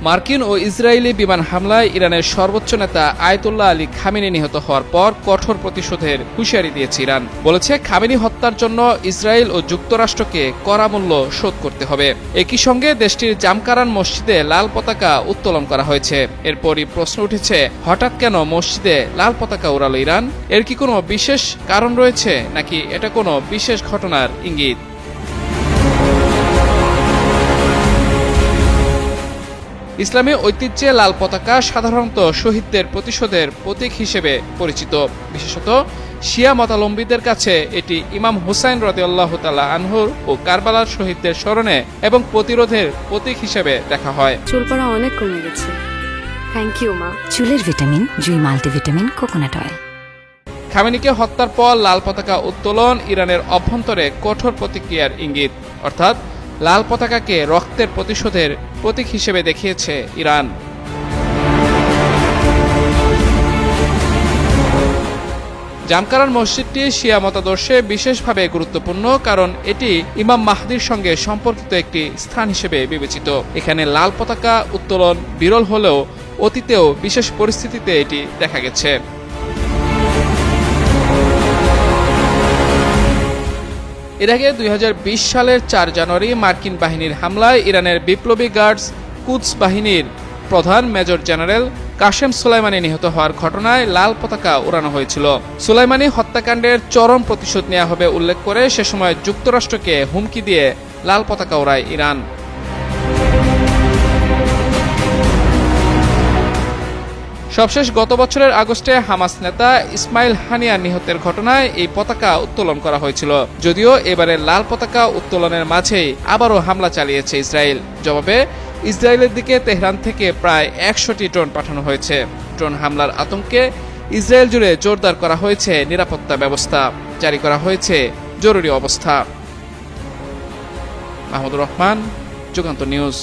মার্কিন ও ইসরায়েলি বিমান হামলায় ইরানের সর্বোচ্চ নেতা আয়াতুল্লাহ আলী খামেনি নিহত হওয়ার পর কঠোর প্রতিশোধের হুঁশিয়ারি দিয়েছে ইরান। বলেছে, খামেনি হত্যার জন্য ইসরায়েল ও যুক্তরাষ্ট্রকে কড়া মূল্য শোধ করতে হবে। একই সঙ্গে দেশটির জামকারান মসজিদে লাল পতাকা উত্তোলন করা হয়েছে। এরপরই প্রশ্ন উঠেছে, হঠাৎ কেন মসজিদে লাল পতাকা উড়ালো ইরান? এর কি কোনো বিশেষ কারণ রয়েছে, নাকি এটা কোনো বিশেষ ঘটনার ইঙ্গিত? ইসলামী ঐতিহ্যে লাল পতাকা সাধারণত শহীদদের প্রতিশোধের প্রতীক হিসেবে পরিচিত। বিশেষত শিয়া মতাবলম্বীদের কাছে এটি ইমাম হুসাইন রাদিয়াল্লাহু তাআলা আনহুর ও কারবালার শহীদদের স্মরণে এবং প্রতিরোধের প্রতীক হিসেবে দেখা হয়। চুল পড়া অনেক কমে গেছে। থ্যাংক ইউ মা। চুলের ভিটামিন জুই মাল্টিভিটামিন কোকোনাট অয়েল। খামেনিকে হত্যার পর লাল পতাকা উত্তোলন ইরানের অভ্যন্তরে কঠোর প্রতিক্রিয়ার ইঙ্গিত। অর্থাৎ লাল পতাকাকে রক্তের প্রতিশোধের প্রতীক হিসেবে দেখিয়েছে ইরান। জামকারান মসজিদটি শিয়া মতাদর্শে বিশেষভাবে গুরুত্বপূর্ণ, কারণ এটি ইমাম মাহদির সঙ্গে সম্পর্কিত একটি স্থান হিসেবে বিবেচিত। এখানে লাল পতাকা উত্তোলন বিরল হলেও অতীতেও বিশেষ পরিস্থিতিতে এটি দেখা গেছে। এর আগে 2020 সালের 4 জানুয়ারি মার্কিন বাহিনীর হামলায় ইরানের বিপ্লবী গার্ডস কুদস বাহিনীর প্রধান মেজর জেনারেল কাশেম সোলাইমানি নিহত হওয়ার ঘটনায় লাল পতাকা উড়ানো হয়েছিল। সোলাইমানি হত্যাকাণ্ডের চরম প্রতিশোধ নেওয়া হবে উল্লেখ করে সে সময় যুক্তরাষ্ট্রকে হুমকি দিয়ে লাল পতাকা ওড়ায় ইরান। সবশেষ গত বছরের আগস্টে হামাস নেতা ইসমাইল হানিয়া নিহতের ঘটনায় এই পতাকা উত্তোলন করা হয়েছিল। যদিও এবারে লাল পতাকা উত্তোলনের মাঝেই আবারও হামলা চালিয়েছে ইসরায়েল। জবাবে ইসরায়েলের দিকে তেহরান থেকে প্রায় 100টি ড্রোন পাঠানো হয়েছে। ড্রোন হামলার আতঙ্কে ইসরায়েল জুড়ে জোরদার করা হয়েছে নিরাপত্তা ব্যবস্থা, জারি করা হয়েছে জরুরি অবস্থা। মাহমুদুর রহমান, যুগান্তর নিউজ।